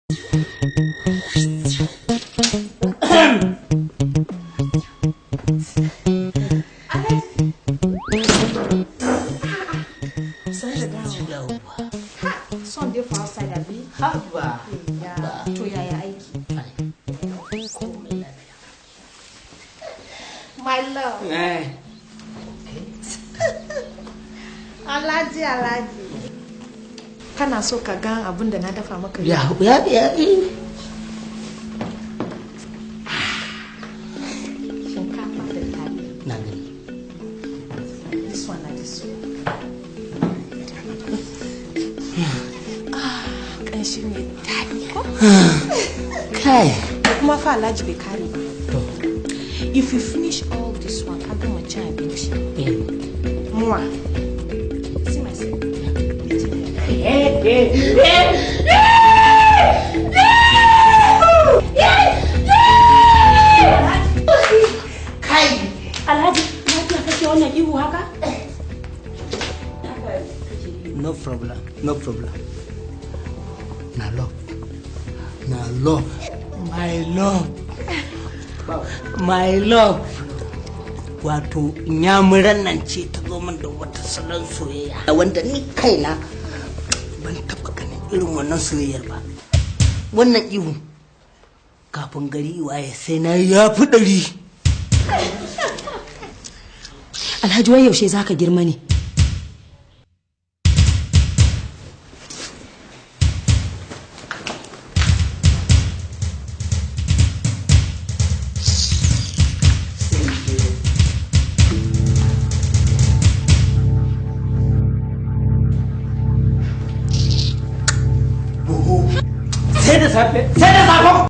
Son dai fa outside abi? Haba. To yaya aiki? My love. Alhaji. Kana so ka ga abin da na dafa maka Ya. Shinkafa da taliya. Na gani. This one na this one. Ƙanshi mai daɗi ko? Kai. Da kuma fa Alhaji bai kare ba. If you finish all this one, ka gama cin abinci. Muwa. See myself. Kai. Alhaji, lafiya kake wannan ihu haka? No problem. Na love. My love. Wato nyamuran nan ce ta zo min da wata salon soyayya wanda ni kaina ban taba ganin irin wannan soyayyar ba. Wannan ihu kafin gari waye sai na yafi ɗari. Alhaji wai yaushe zaka girma ne? Sai da safe